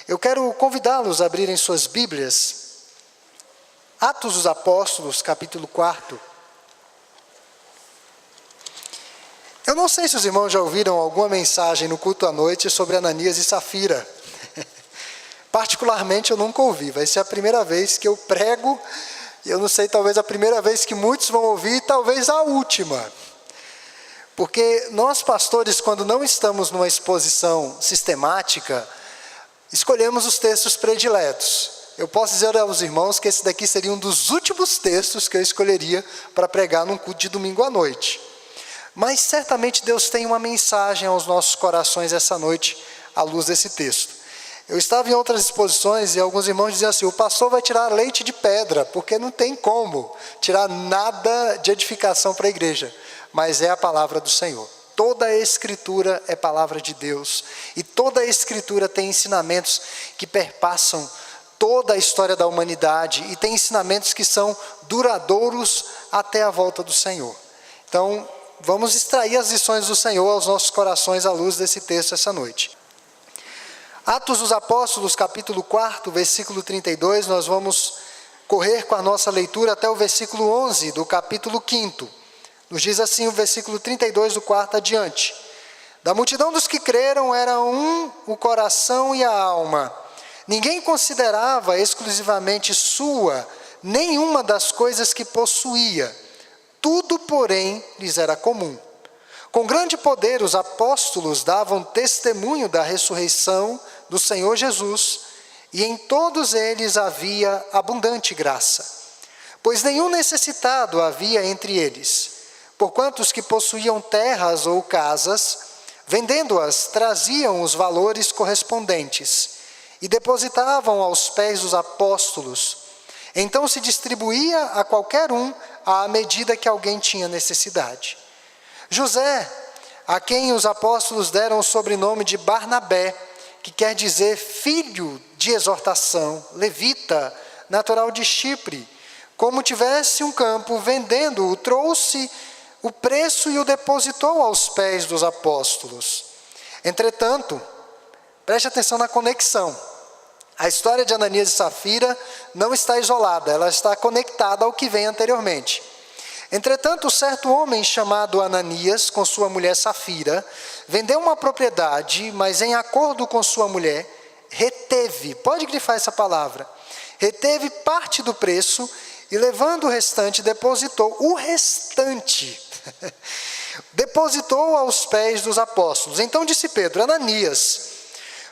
Eu quero convidá-los a abrirem suas Bíblias, Atos dos Apóstolos, capítulo 4. Eu não sei se os irmãos já ouviram alguma mensagem no culto à noite sobre Ananias e Safira. Particularmente eu nunca ouvi, vai ser a primeira vez que eu prego, e eu não sei, talvez a primeira vez que muitos vão ouvir, talvez a última. Porque nós pastores, quando não estamos numa exposição sistemática, escolhemos os textos prediletos. Eu posso dizer aos irmãos que esse daqui seria um dos últimos textos que eu escolheria para pregar num culto de domingo à noite. Mas certamente Deus tem uma mensagem aos nossos corações essa noite, à luz desse texto. Eu estava em outras exposições e alguns irmãos diziam assim: o pastor vai tirar leite de pedra, porque não tem como tirar nada de edificação para a igreja. Mas é a palavra do Senhor. Toda a Escritura é palavra de Deus. E toda a Escritura tem ensinamentos que perpassam toda a história da humanidade. E tem ensinamentos que são duradouros até a volta do Senhor. Então, vamos extrair as lições do Senhor aos nossos corações à luz desse texto essa noite. Atos dos Apóstolos, capítulo 4, versículo 32, nós vamos correr com a nossa leitura até o versículo 11 do capítulo 5. Nos diz assim o versículo 32 do 4 adiante: da multidão dos que creram era um o coração e a alma. Ninguém considerava exclusivamente sua nenhuma das coisas que possuía. Tudo, porém, lhes era comum. Com grande poder, os apóstolos davam testemunho da ressurreição do Senhor Jesus, e em todos eles havia abundante graça. Pois nenhum necessitado havia entre eles, porquanto os que possuíam terras ou casas, vendendo-as, traziam os valores correspondentes e depositavam aos pés dos apóstolos. Então se distribuía a qualquer um à medida que alguém tinha necessidade. José, a quem os apóstolos deram o sobrenome de Barnabé, que quer dizer filho de exortação, levita, natural de Chipre, como tivesse um campo, vendendo-o, trouxe o preço e o depositou aos pés dos apóstolos. Entretanto, preste atenção na conexão. A história de Ananias e Safira não está isolada, ela está conectada ao que vem anteriormente. Entretanto, certo homem chamado Ananias, com sua mulher Safira, vendeu uma propriedade, mas em acordo com sua mulher, reteve, pode grifar essa palavra, reteve parte do preço e levando o restante, depositou aos pés dos apóstolos. Então disse Pedro: Ananias,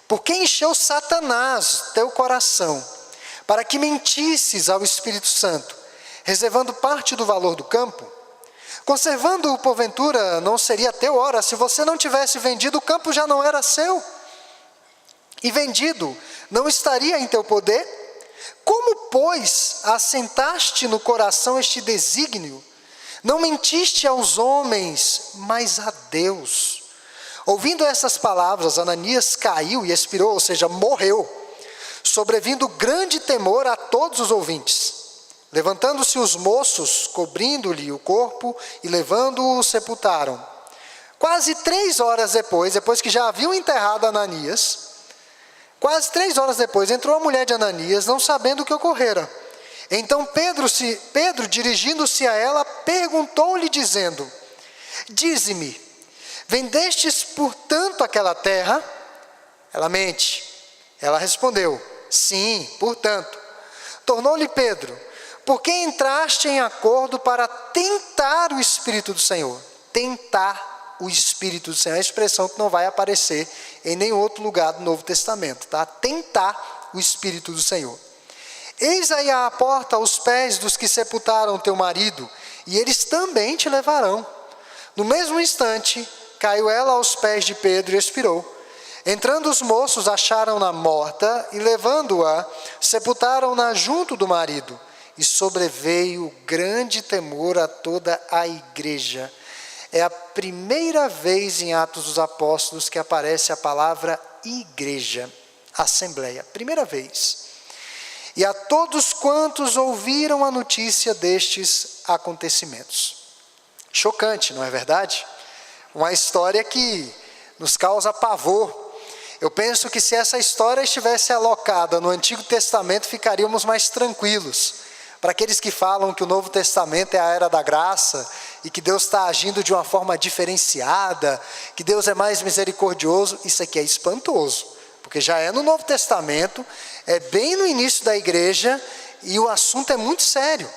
por que encheu Satanás teu coração, para que mentisses ao Espírito Santo, reservando parte do valor do campo? Conservando-o porventura não seria teu? Ora, se você não tivesse vendido, o campo já não era seu? E vendido, não estaria em teu poder? Como, pois, assentaste no coração este desígnio? Não mentiste aos homens, mas a Deus. Ouvindo essas palavras, Ananias caiu e expirou, ou seja, morreu, sobrevindo grande temor a todos os ouvintes. Levantando-se os moços, cobrindo-lhe o corpo e levando-o, sepultaram. Quase 3 horas depois que já haviam enterrado Ananias, quase 3 horas depois, entrou a mulher de Ananias, não sabendo o que ocorrera. Então Pedro, dirigindo-se a ela, perguntou-lhe, dizendo: dize-me, vendestes portanto aquela terra? Ela mente. Ela respondeu: sim, portanto. Tornou-lhe Pedro: por que entraste em acordo para tentar o Espírito do Senhor? Tentar o Espírito do Senhor é a expressão que não vai aparecer em nenhum outro lugar do Novo Testamento, tá? Tentar o Espírito do Senhor. Eis aí à porta os pés dos que sepultaram teu marido, e eles também te levarão. No mesmo instante, caiu ela aos pés de Pedro e expirou. Entrando os moços, acharam-na morta, e levando-a, sepultaram-na junto do marido. E sobreveio grande temor a toda a igreja. É a primeira vez em Atos dos Apóstolos que aparece a palavra igreja, assembleia, primeira vez. E a todos quantos ouviram a notícia destes acontecimentos. Chocante, não é verdade? Uma história que nos causa pavor. Eu penso que se essa história estivesse alocada no Antigo Testamento, ficaríamos mais tranquilos. Para aqueles que falam que o Novo Testamento é a era da graça, e que Deus está agindo de uma forma diferenciada, que Deus é mais misericordioso, isso aqui é espantoso, porque já é no Novo Testamento, é bem no início da igreja, e o assunto é muito sério.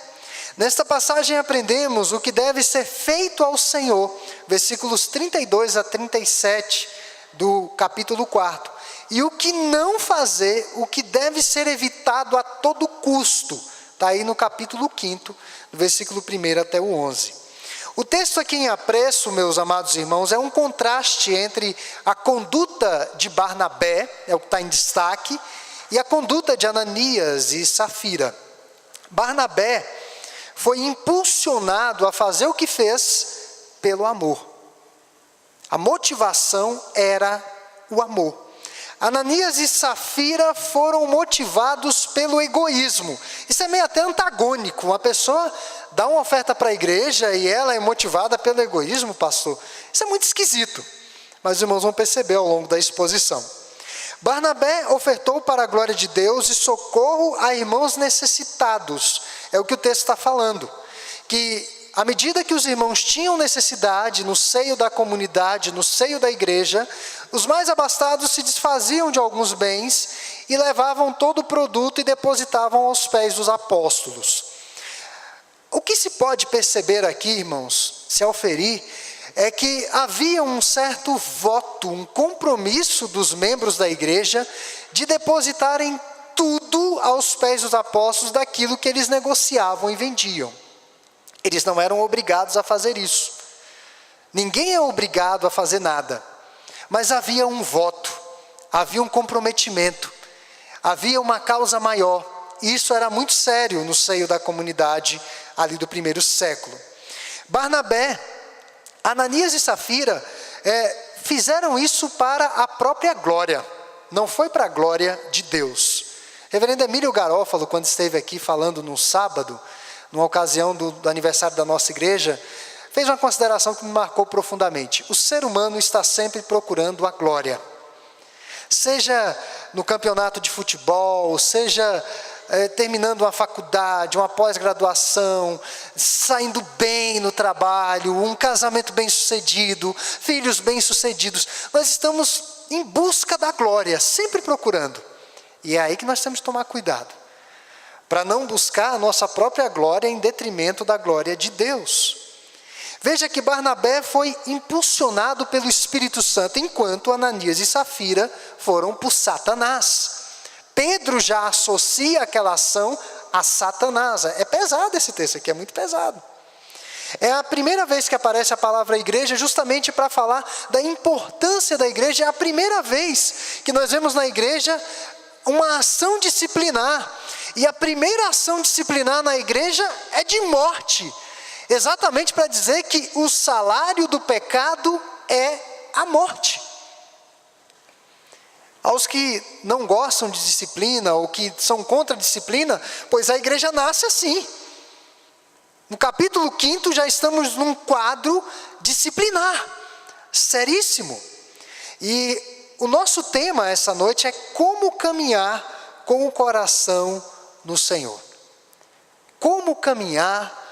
Nesta passagem aprendemos o que deve ser feito ao Senhor, versículos 32 a 37 do capítulo 4, e o que não fazer, o que deve ser evitado a todo custo, está aí no capítulo 5, do versículo 1 até o 11. O texto aqui em apreço, meus amados irmãos, é um contraste entre a conduta de Barnabé, é o que está em destaque, e a conduta de Ananias e Safira. Barnabé foi impulsionado a fazer o que fez pelo amor. A motivação era o amor. Ananias e Safira foram motivados pelo egoísmo. Isso é meio até antagônico. Uma pessoa dá uma oferta para a igreja e ela é motivada pelo egoísmo, pastor. Isso é muito esquisito. Mas os irmãos vão perceber ao longo da exposição. Barnabé ofertou para a glória de Deus e socorro a irmãos necessitados. É o que o texto está falando. Que à medida que os irmãos tinham necessidade no seio da comunidade, no seio da igreja, os mais abastados se desfaziam de alguns bens e levavam todo o produto e depositavam aos pés dos apóstolos. O que se pode perceber aqui, irmãos, se auferir, é que havia um certo voto, um compromisso dos membros da igreja de depositarem tudo aos pés dos apóstolos daquilo que eles negociavam e vendiam. Eles não eram obrigados a fazer isso. Ninguém é obrigado a fazer nada. Mas havia um voto, havia um comprometimento, havia uma causa maior. E isso era muito sério no seio da comunidade ali do primeiro século. Barnabé, Ananias e Safira fizeram isso para a própria glória. Não foi para a glória de Deus. Reverendo Emílio Garófalo, quando esteve aqui falando no sábado, numa ocasião do aniversário da nossa igreja, fez uma consideração que me marcou profundamente. O ser humano está sempre procurando a glória. Seja no campeonato de futebol, seja terminando uma faculdade, uma pós-graduação, saindo bem no trabalho, um casamento bem-sucedido, filhos bem-sucedidos. Nós estamos em busca da glória, sempre procurando. E é aí que nós temos que tomar cuidado, para não buscar a nossa própria glória em detrimento da glória de Deus. Veja que Barnabé foi impulsionado pelo Espírito Santo, enquanto Ananias e Safira foram por Satanás. Pedro já associa aquela ação a Satanás. É pesado esse texto aqui, é muito pesado. É a primeira vez que aparece a palavra igreja justamente para falar da importância da igreja. É a primeira vez que nós vemos na igreja uma ação disciplinar. E a primeira ação disciplinar na igreja é de morte. Exatamente para dizer que o salário do pecado é a morte. Aos que não gostam de disciplina ou que são contra a disciplina, pois a igreja nasce assim. No capítulo 5 já estamos num quadro disciplinar, seríssimo. E o nosso tema essa noite é como caminhar com o coração no Senhor. Como caminhar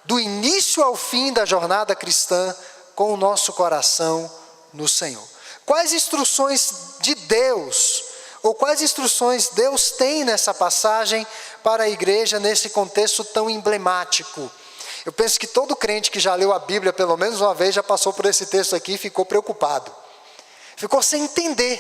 do início ao fim da jornada cristã com o nosso coração no Senhor. Quais instruções de Deus, ou quais instruções Deus tem nessa passagem para a igreja nesse contexto tão emblemático? Eu penso que todo crente que já leu a Bíblia pelo menos uma vez já passou por esse texto aqui e ficou preocupado. Ficou sem entender.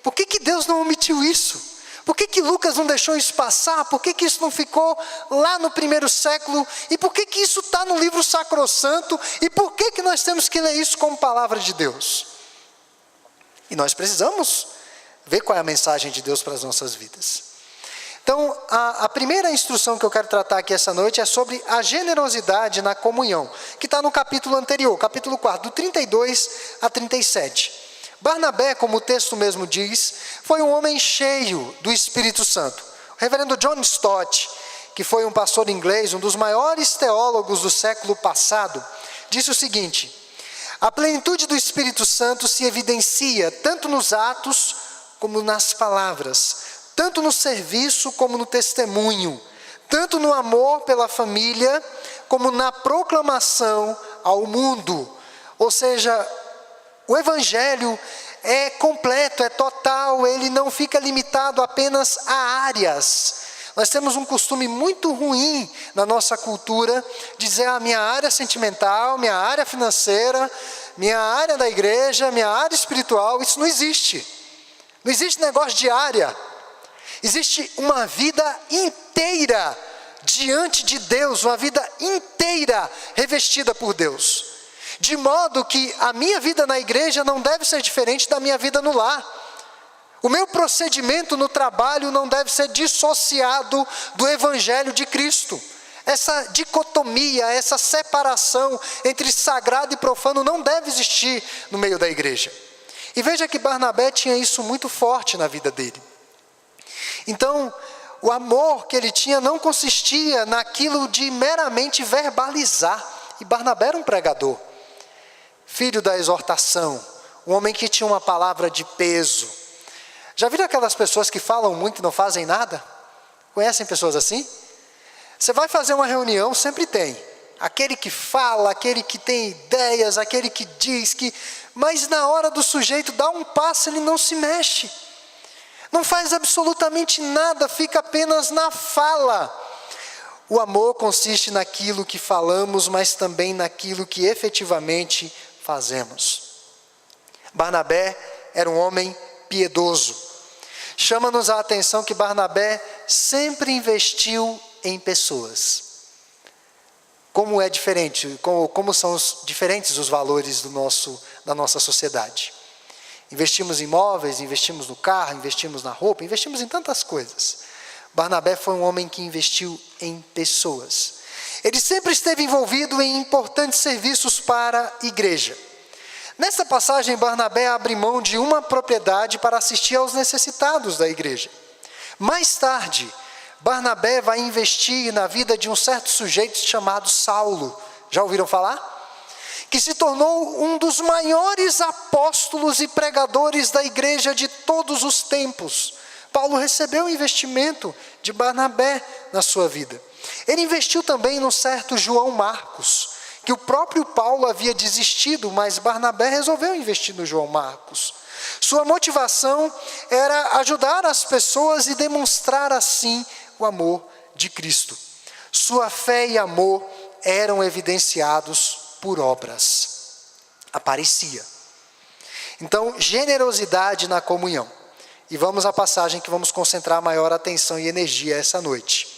Por que Deus não omitiu isso? Por que Lucas não deixou isso passar? Por que isso não ficou lá no primeiro século? E por que isso está no livro sacrossanto? E por que nós temos que ler isso como palavra de Deus? E nós precisamos ver qual é a mensagem de Deus para as nossas vidas. Então, a primeira instrução que eu quero tratar aqui essa noite é sobre a generosidade na comunhão, que está no capítulo anterior, capítulo 4, do 32 a 37. Barnabé, como o texto mesmo diz, foi um homem cheio do Espírito Santo. O reverendo John Stott, que foi um pastor inglês, um dos maiores teólogos do século passado, disse o seguinte: a plenitude do Espírito Santo se evidencia tanto nos atos como nas palavras, tanto no serviço como no testemunho, tanto no amor pela família, como na proclamação ao mundo. Ou seja, o Evangelho é completo, é total, ele não fica limitado apenas a áreas. Nós temos um costume muito ruim na nossa cultura, dizer a minha área sentimental, minha área financeira, minha área da igreja, minha área espiritual. Isso não existe. Não existe negócio de área. Existe uma vida inteira diante de Deus, uma vida inteira revestida por Deus. De modo que a minha vida na igreja não deve ser diferente da minha vida no lar. O meu procedimento no trabalho não deve ser dissociado do Evangelho de Cristo. Essa dicotomia, essa separação entre sagrado e profano não deve existir no meio da igreja. E veja que Barnabé tinha isso muito forte na vida dele. Então, o amor que ele tinha não consistia naquilo de meramente verbalizar. E Barnabé era um pregador, filho da exortação, um homem que tinha uma palavra de peso. Já viram aquelas pessoas que falam muito e não fazem nada? Conhecem pessoas assim? Você vai fazer uma reunião, sempre tem aquele que fala, aquele que tem ideias, aquele que diz que... Mas na hora do sujeito dar um passo, ele não se mexe. Não faz absolutamente nada, fica apenas na fala. O amor consiste naquilo que falamos, mas também naquilo que efetivamente fazemos. Barnabé era um homem piedoso. Chama-nos a atenção que Barnabé sempre investiu em pessoas. Como é diferente, como são diferentes os valores da nossa sociedade. Investimos em imóveis, investimos no carro, investimos na roupa, investimos em tantas coisas. Barnabé foi um homem que investiu em pessoas. Ele sempre esteve envolvido em importantes serviços para a igreja. Nesta passagem, Barnabé abre mão de uma propriedade para assistir aos necessitados da igreja. Mais tarde, Barnabé vai investir na vida de um certo sujeito chamado Saulo. Já ouviram falar? Que se tornou um dos maiores apóstolos e pregadores da igreja de todos os tempos. Paulo recebeu o investimento de Barnabé na sua vida. Ele investiu também no certo João Marcos, que o próprio Paulo havia desistido, mas Barnabé resolveu investir no João Marcos. Sua motivação era ajudar as pessoas e demonstrar assim o amor de Cristo. Sua fé e amor eram evidenciados por obras. Aparecia. Então, generosidade na comunhão. E vamos à passagem que vamos concentrar maior atenção e energia essa noite.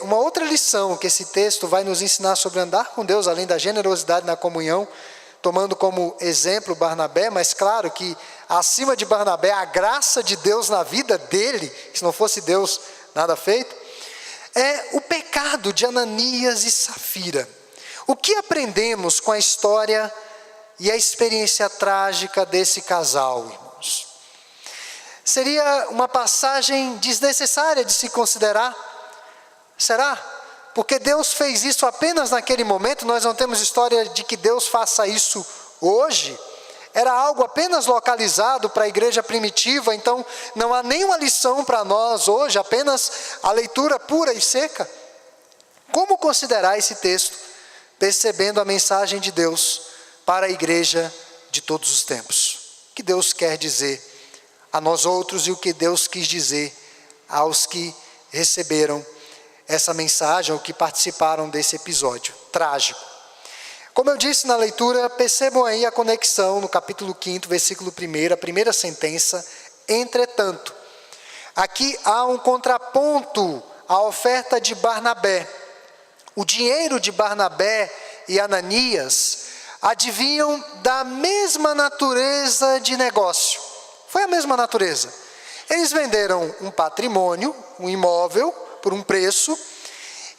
Uma outra lição que esse texto vai nos ensinar sobre andar com Deus, além da generosidade na comunhão, tomando como exemplo Barnabé, mas claro que acima de Barnabé, a graça de Deus na vida dele, que se não fosse Deus, nada feito, é o pecado de Ananias e Safira. O que aprendemos com a história e a experiência trágica desse casal, irmãos? Seria uma passagem desnecessária de se considerar? Será? Porque Deus fez isso apenas naquele momento, nós não temos história de que Deus faça isso hoje. Era algo apenas localizado para a igreja primitiva, então não há nenhuma lição para nós hoje, apenas a leitura pura e seca. Como considerar esse texto, percebendo a mensagem de Deus para a igreja de todos os tempos? O que Deus quer dizer a nós outros e o que Deus quis dizer aos que receberam essa mensagem, ou que participaram desse episódio trágico. Como eu disse na leitura, percebam aí a conexão no capítulo 5, versículo 1, a primeira sentença, entretanto. Aqui há um contraponto à oferta de Barnabé. O dinheiro de Barnabé e Ananias adivinham da mesma natureza de negócio. Foi a mesma natureza. Eles venderam um patrimônio, um imóvel, por um preço,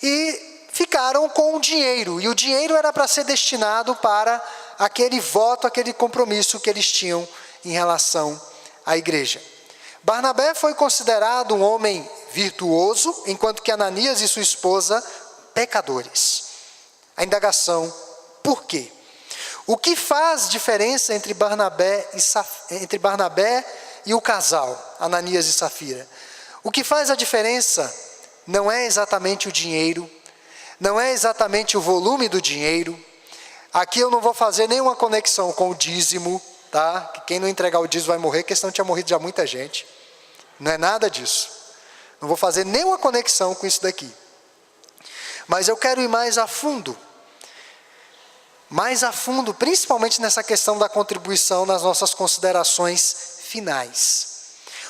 e ficaram com o dinheiro. E o dinheiro era para ser destinado para aquele voto, aquele compromisso que eles tinham em relação à igreja. Barnabé foi considerado um homem virtuoso, enquanto que Ananias e sua esposa, pecadores. A indagação, por quê? O que faz diferença entre Barnabé e o casal, Ananias e Safira. O que faz a diferença não é exatamente o dinheiro, não é exatamente o volume do dinheiro. Aqui eu não vou fazer nenhuma conexão com o dízimo, tá? Que quem não entregar o dízimo vai morrer, porque senão tinha morrido já muita gente. Não é nada disso. Não vou fazer nenhuma conexão com isso daqui. Mas eu quero ir mais a fundo, principalmente nessa questão da contribuição nas nossas considerações finais.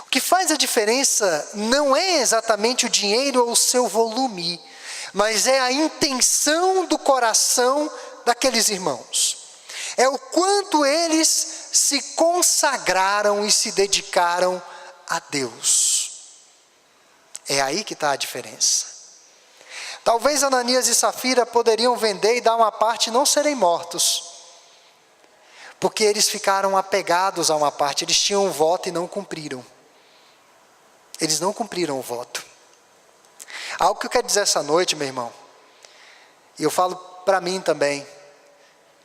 O que faz a diferença não é exatamente o dinheiro ou o seu volume, mas é a intenção do coração daqueles irmãos. É o quanto eles se consagraram e se dedicaram a Deus. É aí que está a diferença. Talvez Ananias e Safira poderiam vender e dar uma parte e não serem mortos, porque eles ficaram apegados a uma parte, eles tinham um voto e não cumpriram. Eles não cumpriram o voto. Algo que eu quero dizer essa noite, meu irmão, e eu falo para mim também,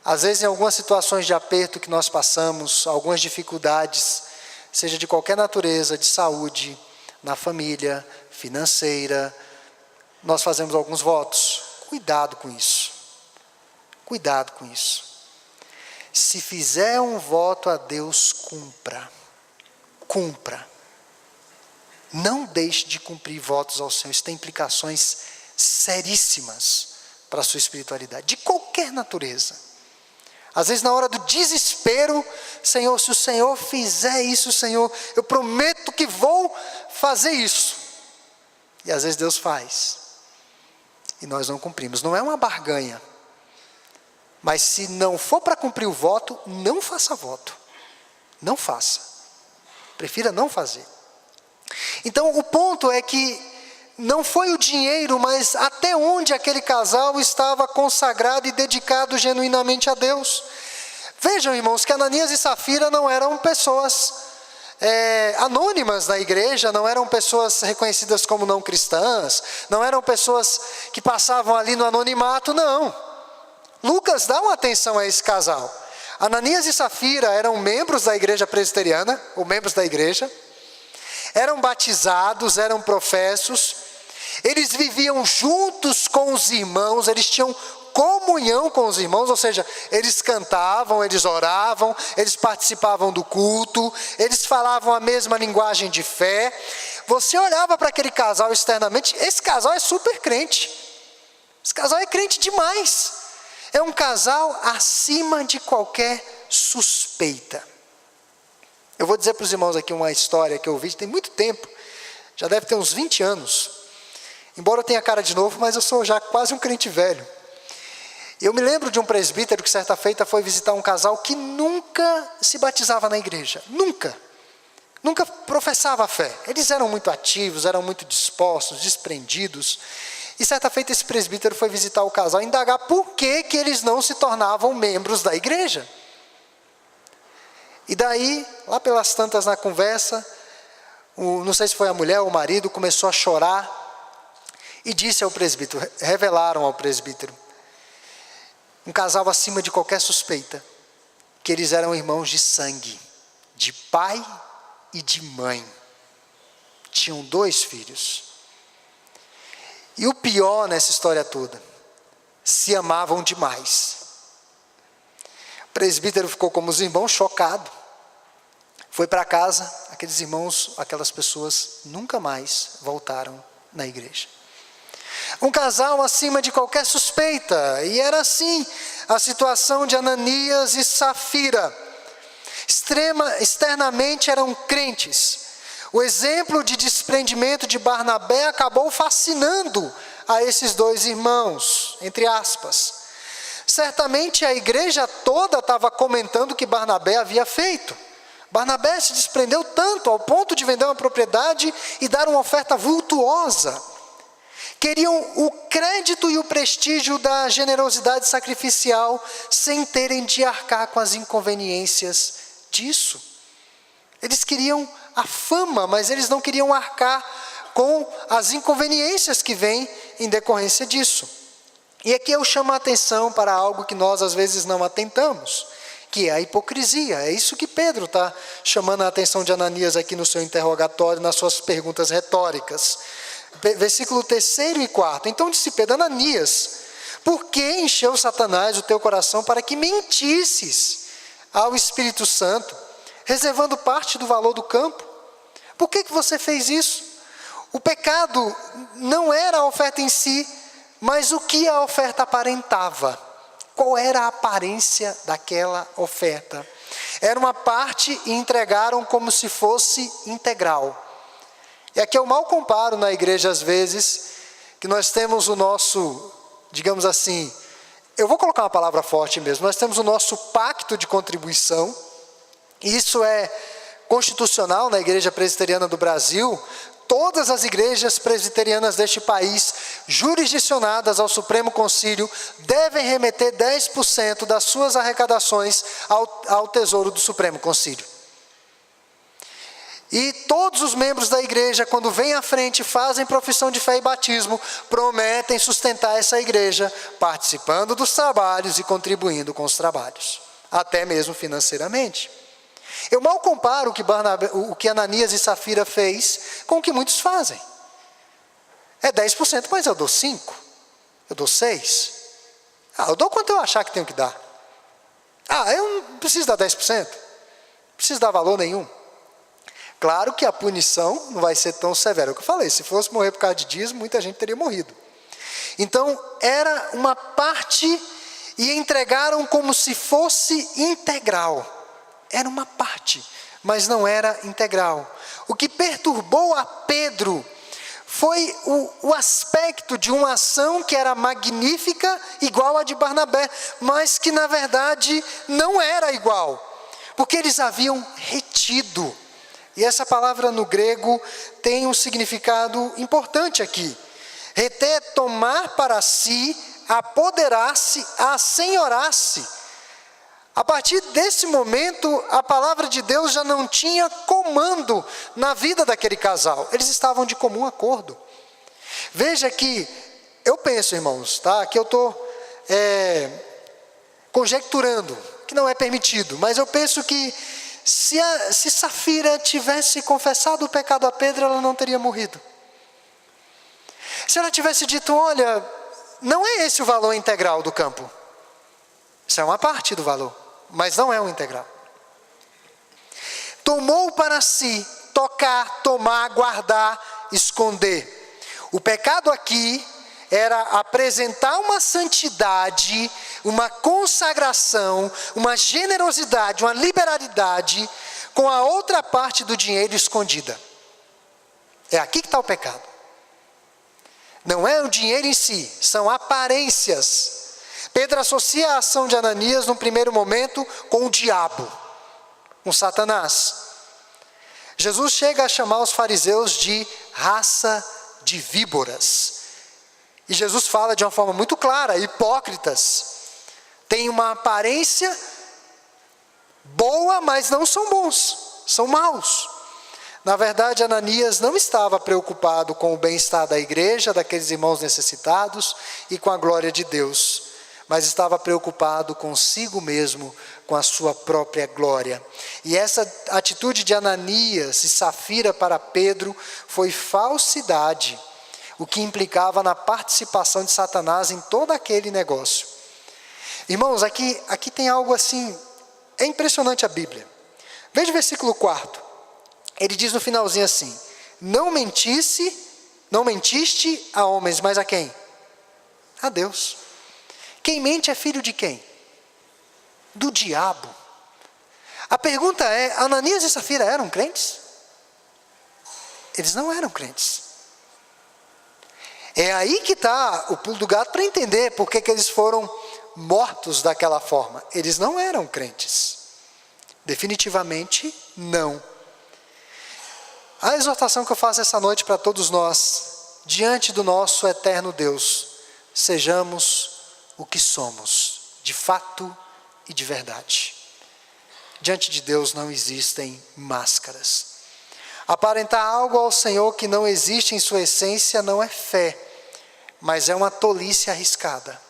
às vezes em algumas situações de aperto que nós passamos, algumas dificuldades, seja de qualquer natureza, de saúde, na família, financeira, nós fazemos alguns votos. Cuidado com isso. Cuidado com isso. Se fizer um voto a Deus, cumpra. Cumpra. Não deixe de cumprir votos ao Senhor. Isso tem implicações seríssimas para a sua espiritualidade, de qualquer natureza. Às vezes na hora do desespero, Senhor, se o Senhor fizer isso, Senhor, eu prometo que vou fazer isso. E às vezes Deus faz. E nós não cumprimos. Não é uma barganha. Mas se não for para cumprir o voto, não faça voto. Não faça. Prefira não fazer. Então o ponto é que não foi o dinheiro, mas até onde aquele casal estava consagrado e dedicado genuinamente a Deus. Vejam, irmãos, que Ananias e Safira não eram pessoas anônimas na igreja, não eram pessoas reconhecidas como não cristãs, não eram pessoas que passavam ali no anonimato, não. Lucas dá uma atenção a esse casal. Ananias e Safira eram membros da igreja presbiteriana, ou membros da igreja, eram batizados, eram professos, eles viviam juntos com os irmãos, eles tinham comunhão com os irmãos, ou seja, eles cantavam, eles oravam, eles participavam do culto, eles falavam a mesma linguagem de fé. Você olhava para aquele casal externamente, esse casal é super crente, esse casal é crente demais, é um casal acima de qualquer suspeita. Eu vou dizer para os irmãos aqui uma história que eu ouvi, tem muito tempo, já deve ter uns 20 anos, embora eu tenha cara de novo, mas eu sou já quase um crente velho. Eu me lembro de um presbítero que certa feita foi visitar um casal que nunca se batizava na igreja, nunca professava a fé. Eles eram muito ativos, eram muito dispostos, desprendidos, e certa feita esse presbítero foi visitar o casal e indagar por que eles não se tornavam membros da igreja. E daí, lá pelas tantas na conversa, não sei se foi a mulher ou o marido, começou a chorar e disse ao presbítero, revelaram ao presbítero, um casal acima de qualquer suspeita, que eles eram irmãos de sangue, de pai e de mãe. Tinham 2 filhos. E o pior nessa história toda, se amavam demais. O presbítero ficou como os irmãos, chocado. Foi para casa, aqueles irmãos, aquelas pessoas nunca mais voltaram na igreja. Um casal acima de qualquer suspeita, e era assim a situação de Ananias e Safira. Externamente eram crentes. O exemplo de desprendimento de Barnabé acabou fascinando a esses 2 irmãos, entre aspas. Certamente a igreja toda estava comentando o que Barnabé havia feito. Barnabé se desprendeu tanto ao ponto de vender uma propriedade e dar uma oferta vultuosa. Queriam o crédito e o prestígio da generosidade sacrificial sem terem de arcar com as inconveniências disso. Eles queriam a fama, mas eles não queriam arcar com as inconveniências que vêm em decorrência disso. E aqui eu chamo a atenção para algo que nós às vezes não atentamos, que é a hipocrisia. É isso que Pedro está chamando a atenção de Ananias aqui no seu interrogatório, nas suas perguntas retóricas. Versículo 3º e 4º. Então disse Pedro: Ananias, por que encheu Satanás o teu coração para que mentisses ao Espírito Santo, reservando parte do valor do campo? Por que você fez isso? O pecado não era a oferta em si, mas o que a oferta aparentava. Qual era a aparência daquela oferta? Era uma parte e entregaram como se fosse integral. E aqui eu mal comparo na igreja às vezes, que nós temos o nosso, digamos assim, eu vou colocar uma palavra forte mesmo, nós temos o nosso pacto de contribuição, e isso é constitucional na Igreja Presbiteriana do Brasil. Todas as igrejas presbiterianas deste país, jurisdicionadas ao Supremo Concílio, devem remeter 10% das suas arrecadações ao tesouro do Supremo Concílio. E todos os membros da igreja, quando vêm à frente, fazem profissão de fé e batismo, prometem sustentar essa igreja, participando dos trabalhos e contribuindo com os trabalhos, até mesmo financeiramente. Eu mal comparo o que Ananias e Safira fez com o que muitos fazem. É 10%, mas eu dou 5%, eu dou 6%. Eu dou quanto eu achar que tenho que dar. Eu não preciso dar 10%, não preciso dar valor nenhum. Claro que a punição não vai ser tão severa. É o que eu falei, se fosse morrer por causa de dízimo, muita gente teria morrido. Então, era uma parte e entregaram como se fosse integral. Era uma parte, mas não era integral. O que perturbou a Pedro foi o aspecto de uma ação que era magnífica, igual a de Barnabé, mas que na verdade não era igual, porque eles haviam retido. E essa palavra no grego tem um significado importante aqui. Reter é tomar para si, apoderar-se, assenhorar-se. A partir desse momento, a palavra de Deus já não tinha comando na vida daquele casal. Eles estavam de comum acordo. Veja que, eu penso, irmãos, tá? Que eu estou conjecturando, que não é permitido, mas eu penso que se Safira tivesse confessado o pecado a Pedro, ela não teria morrido. Se ela tivesse dito: olha, não é esse o valor integral do campo. Isso é uma parte do valor, mas não é o integral. Tomou para si, tocar, tomar, guardar, esconder. O pecado aqui era apresentar uma santidade, uma consagração, uma generosidade, uma liberalidade, com a outra parte do dinheiro escondida. É aqui que está o pecado. Não é o dinheiro em si, são aparências. Pedro associa a ação de Ananias, no primeiro momento, com o diabo, com Satanás. Jesus chega a chamar os fariseus de raça de víboras. E Jesus fala de uma forma muito clara: hipócritas. Têm uma aparência boa, mas não são bons, são maus. Na verdade, Ananias não estava preocupado com o bem-estar da igreja, daqueles irmãos necessitados e com a glória de Deus, mas estava preocupado consigo mesmo, com a sua própria glória. E essa atitude de Ananias e Safira para Pedro foi falsidade, o que implicava na participação de Satanás em todo aquele negócio. Irmãos, aqui tem algo assim, é impressionante a Bíblia. Veja o versículo 4. Ele diz no finalzinho assim: não mentiste a homens, mas a quem? A Deus. Quem mente é filho de quem? Do diabo. A pergunta é: Ananias e Safira eram crentes? Eles não eram crentes. É aí que está o pulo do gato para entender por que eles foram mortos daquela forma. Eles não eram crentes. Definitivamente não. A exortação que eu faço essa noite para todos nós, diante do nosso eterno Deus: sejamos o que somos, de fato e de verdade. Diante de Deus não existem máscaras. Aparentar algo ao Senhor que não existe em sua essência não é fé, mas é uma tolice arriscada.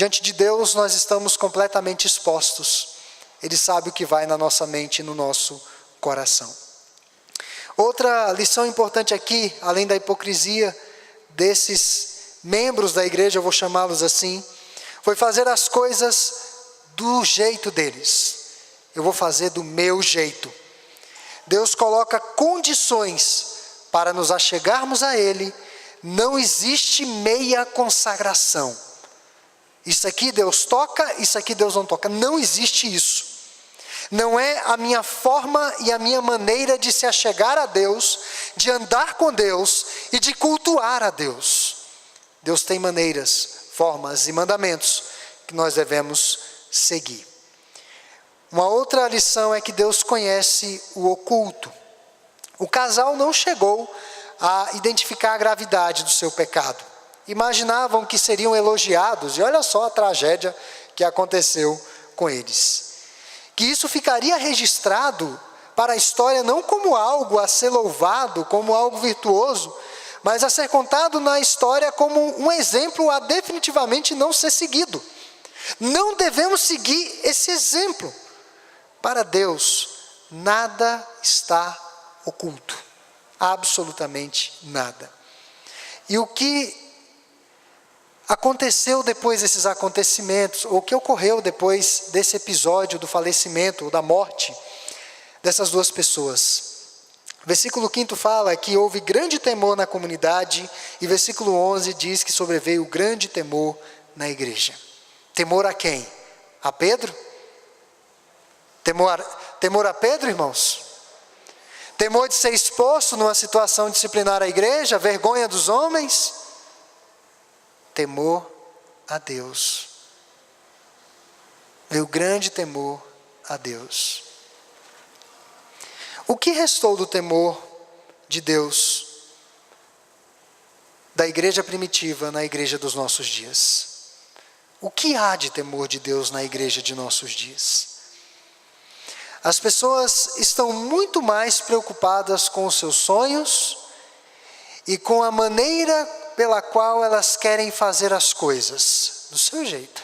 Diante de Deus nós estamos completamente expostos. Ele sabe o que vai na nossa mente e no nosso coração. Outra lição importante aqui, além da hipocrisia desses membros da igreja, eu vou chamá-los assim, foi fazer as coisas do jeito deles. Eu vou fazer do meu jeito. Deus coloca condições para nos achegarmos a Ele. Não existe meia consagração. Isso aqui Deus toca, isso aqui Deus não toca. Não existe isso. Não é a minha forma e a minha maneira de se achegar a Deus, de andar com Deus e de cultuar a Deus. Deus tem maneiras, formas e mandamentos que nós devemos seguir. Uma outra lição é que Deus conhece o oculto. O casal não chegou a identificar a gravidade do seu pecado. Imaginavam que seriam elogiados, e olha só a tragédia que aconteceu com eles. Que isso ficaria registrado para a história não como algo a ser louvado, como algo virtuoso, mas a ser contado na história como um exemplo a definitivamente não ser seguido. Não devemos seguir esse exemplo. Para Deus, nada está oculto. Absolutamente nada. E o que aconteceu depois desses acontecimentos, ou o que ocorreu depois desse episódio do falecimento, ou da morte dessas duas pessoas? Versículo 5 fala que houve grande temor na comunidade, e versículo 11 diz que sobreveio grande temor na igreja. Temor a quem? A Pedro? Temor a Pedro, irmãos? Temor de ser exposto numa situação disciplinar à igreja? Vergonha dos homens? Temor a Deus. Veio grande temor a Deus. O que restou do temor de Deus da igreja primitiva na igreja dos nossos dias? O que há de temor de Deus na igreja de nossos dias? As pessoas estão muito mais preocupadas com os seus sonhos e com a maneira pela qual elas querem fazer as coisas, do seu jeito.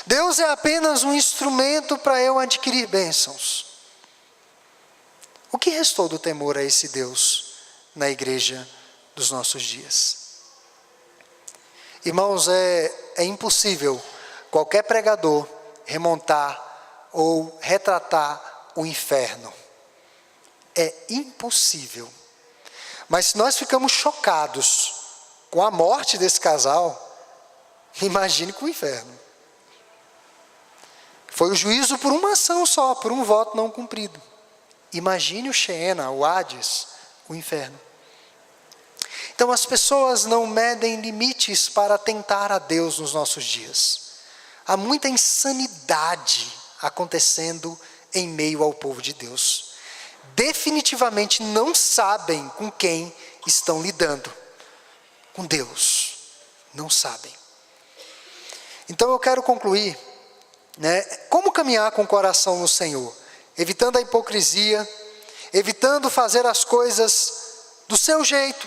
Deus é apenas um instrumento para eu adquirir bênçãos. O que restou do temor a esse Deus na igreja dos nossos dias? Irmãos, é impossível qualquer pregador remontar ou retratar o inferno. É impossível. Mas se nós ficamos chocados com a morte desse casal, imagine com o inferno. Foi o juízo por uma ação só, por um voto não cumprido. Imagine o Sheena, o Hades, o inferno. Então as pessoas não medem limites para tentar a Deus nos nossos dias. Há muita insanidade acontecendo em meio ao povo de Deus. Definitivamente não sabem com quem estão lidando. Com Deus. Não sabem. Então eu quero concluir, como caminhar com o coração no Senhor? Evitando a hipocrisia, evitando fazer as coisas do seu jeito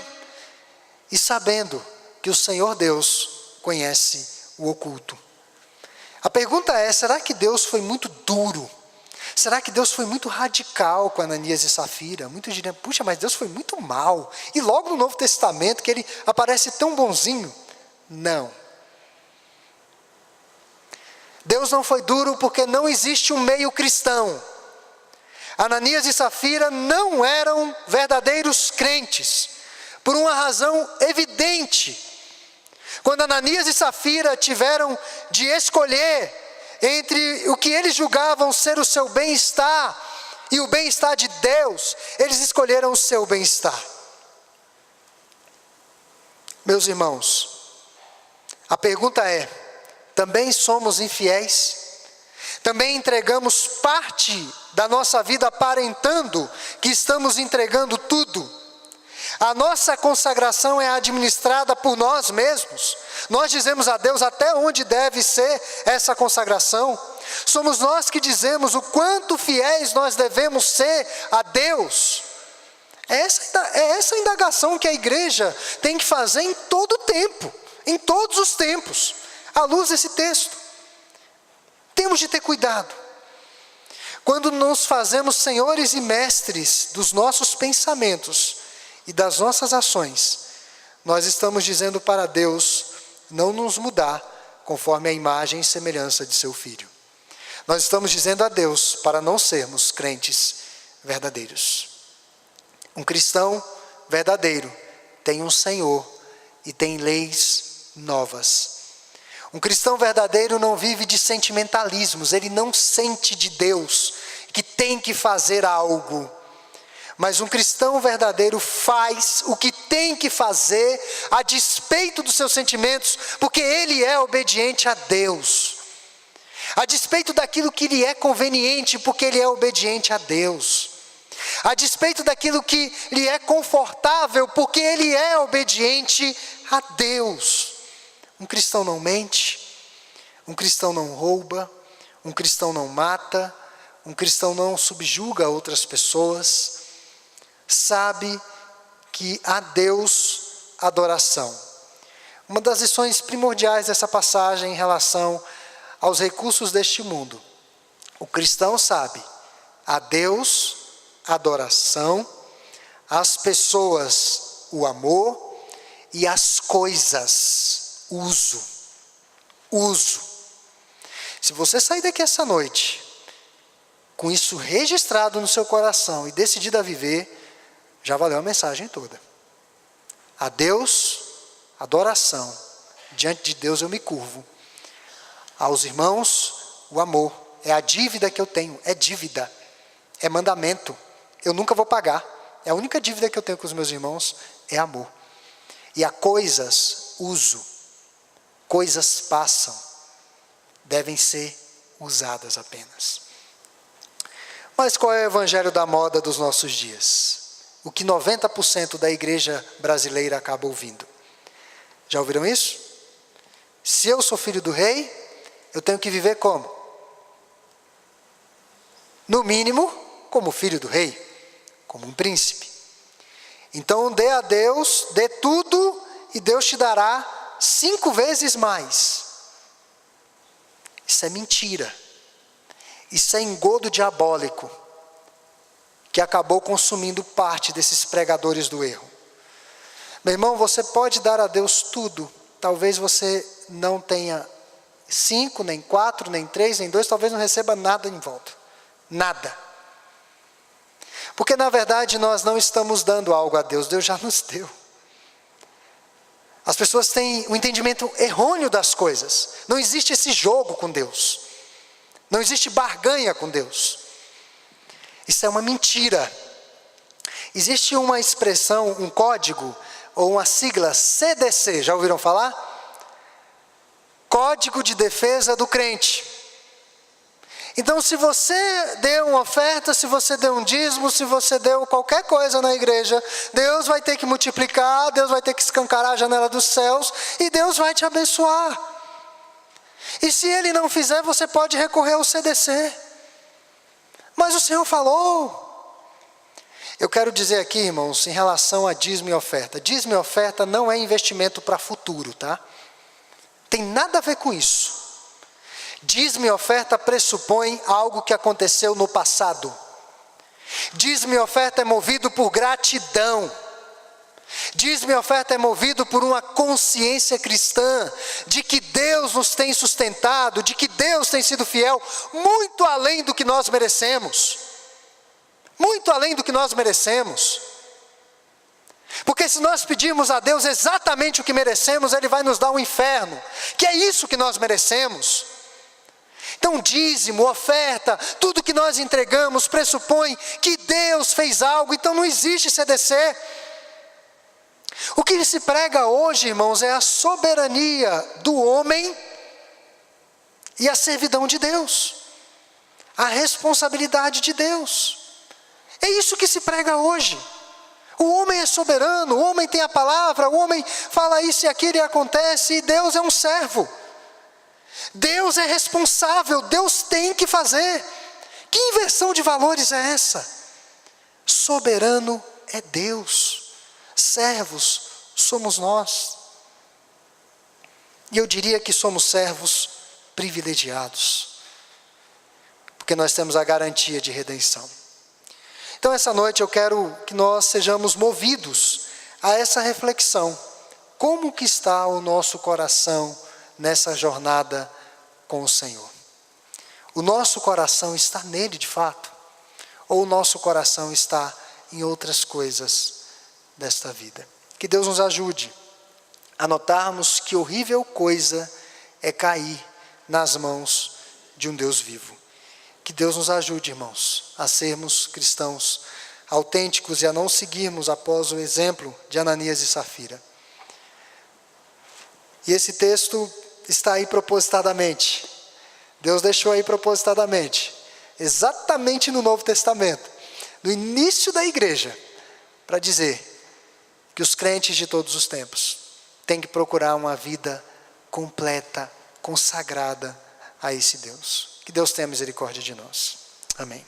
e sabendo que o Senhor Deus conhece o oculto. A pergunta é, será que Deus foi muito duro? Será que Deus foi muito radical com Ananias e Safira? Muitos diriam, puxa, mas Deus foi muito mal. E logo no Novo Testamento que ele aparece tão bonzinho. Não. Deus não foi duro porque não existe um meio cristão. Ananias e Safira não eram verdadeiros crentes, por uma razão evidente. Quando Ananias e Safira tiveram de escolher entre o que eles julgavam ser o seu bem-estar e o bem-estar de Deus, eles escolheram o seu bem-estar. Meus irmãos, a pergunta é, também somos infiéis? Também entregamos parte da nossa vida aparentando que estamos entregando tudo? A nossa consagração é administrada por nós mesmos. Nós dizemos a Deus até onde deve ser essa consagração. Somos nós que dizemos o quanto fiéis nós devemos ser a Deus. É essa indagação que a igreja tem que fazer em todo o tempo, em todos os tempos. à luz desse texto. Temos de ter cuidado. Quando nos fazemos senhores e mestres dos nossos pensamentos e das nossas ações, nós estamos dizendo para Deus não nos mudar conforme a imagem e semelhança de seu Filho. Nós estamos dizendo a Deus para não sermos crentes verdadeiros. Um cristão verdadeiro tem um Senhor e tem leis novas. Um cristão verdadeiro não vive de sentimentalismos, ele não sente de Deus que tem que fazer algo. Mas um cristão verdadeiro faz o que tem que fazer a despeito dos seus sentimentos, porque ele é obediente a Deus. A despeito daquilo que lhe é conveniente, porque ele é obediente a Deus. A despeito daquilo que lhe é confortável, porque ele é obediente a Deus. Um cristão não mente, um cristão não rouba, um cristão não mata, um cristão não subjuga outras pessoas. Sabe que a Deus adoração. Uma das lições primordiais dessa passagem em relação aos recursos deste mundo. O cristão sabe a Deus adoração, as pessoas o amor e as coisas uso. Se você sair daqui essa noite com isso registrado no seu coração e decidido a viver, já valeu a mensagem toda. A Deus, adoração. Diante de Deus eu me curvo. Aos irmãos, o amor. É a dívida que eu tenho. É dívida. É mandamento. Eu nunca vou pagar. É a única dívida que eu tenho com os meus irmãos. É amor. E a coisas, uso. Coisas passam. Devem ser usadas apenas. Mas qual é o evangelho da moda dos nossos dias? O que 90% da igreja brasileira acaba ouvindo. Já ouviram isso? Se eu sou filho do rei, eu tenho que viver como? No mínimo, como filho do rei, como um príncipe. Então dê a Deus, dê tudo e Deus te dará 5 vezes mais. Isso é mentira. Isso é engodo diabólico, que acabou consumindo parte desses pregadores do erro. Meu irmão, você pode dar a Deus tudo. Talvez você não tenha 5, nem 4, nem 3, nem 2, talvez não receba nada em volta. Nada. Porque na verdade nós não estamos dando algo a Deus, Deus já nos deu. As pessoas têm um entendimento errôneo das coisas. Não existe esse jogo com Deus. Não existe barganha com Deus. Isso é uma mentira. Existe uma expressão, um código, ou uma sigla CDC, já ouviram falar? Código de Defesa do Crente. Então se você deu uma oferta, se você deu um dízimo, se você deu qualquer coisa na igreja, Deus vai ter que multiplicar, Deus vai ter que escancarar a janela dos céus, e Deus vai te abençoar. E se Ele não fizer, você pode recorrer ao CDC. Mas o Senhor falou. Eu quero dizer aqui, irmãos, em relação a dízimo e oferta. Dízimo e oferta não é investimento para futuro, tá? Tem nada a ver com isso. Dízimo e oferta pressupõe algo que aconteceu no passado. Dízimo e oferta é movido por gratidão. Dízimo e oferta é movido por uma consciência cristã de que Deus nos tem sustentado, de que Deus tem sido fiel, muito além do que nós merecemos. Muito além do que nós merecemos. Porque se nós pedirmos a Deus exatamente o que merecemos, Ele vai nos dar um inferno, que é isso que nós merecemos. Então dízimo, oferta, tudo que nós entregamos pressupõe que Deus fez algo, então não existe CDC. O que se prega hoje, irmãos, é a soberania do homem e a servidão de Deus, a responsabilidade de Deus. É isso que se prega hoje. O homem é soberano, o homem tem a palavra, o homem fala isso e aquilo e acontece, e Deus é um servo. Deus é responsável, Deus tem que fazer. Que inversão de valores é essa? Soberano é Deus, servos somos nós. E eu diria que somos servos privilegiados, porque nós temos a garantia de redenção. Então essa noite eu quero que nós sejamos movidos a essa reflexão. Como que está o nosso coração nessa jornada com o Senhor? O nosso coração está nele de fato? Ou o nosso coração está em outras coisas desta vida? Que Deus nos ajude a notarmos que horrível coisa é cair nas mãos de um Deus vivo. Que Deus nos ajude, irmãos, a sermos cristãos autênticos e a não seguirmos após o exemplo de Ananias e Safira. E esse texto está aí propositadamente. Deus deixou aí propositadamente, exatamente no Novo Testamento, no início da igreja, para dizer que os crentes de todos os tempos têm que procurar uma vida completa, consagrada a esse Deus. Que Deus tenha misericórdia de nós. Amém.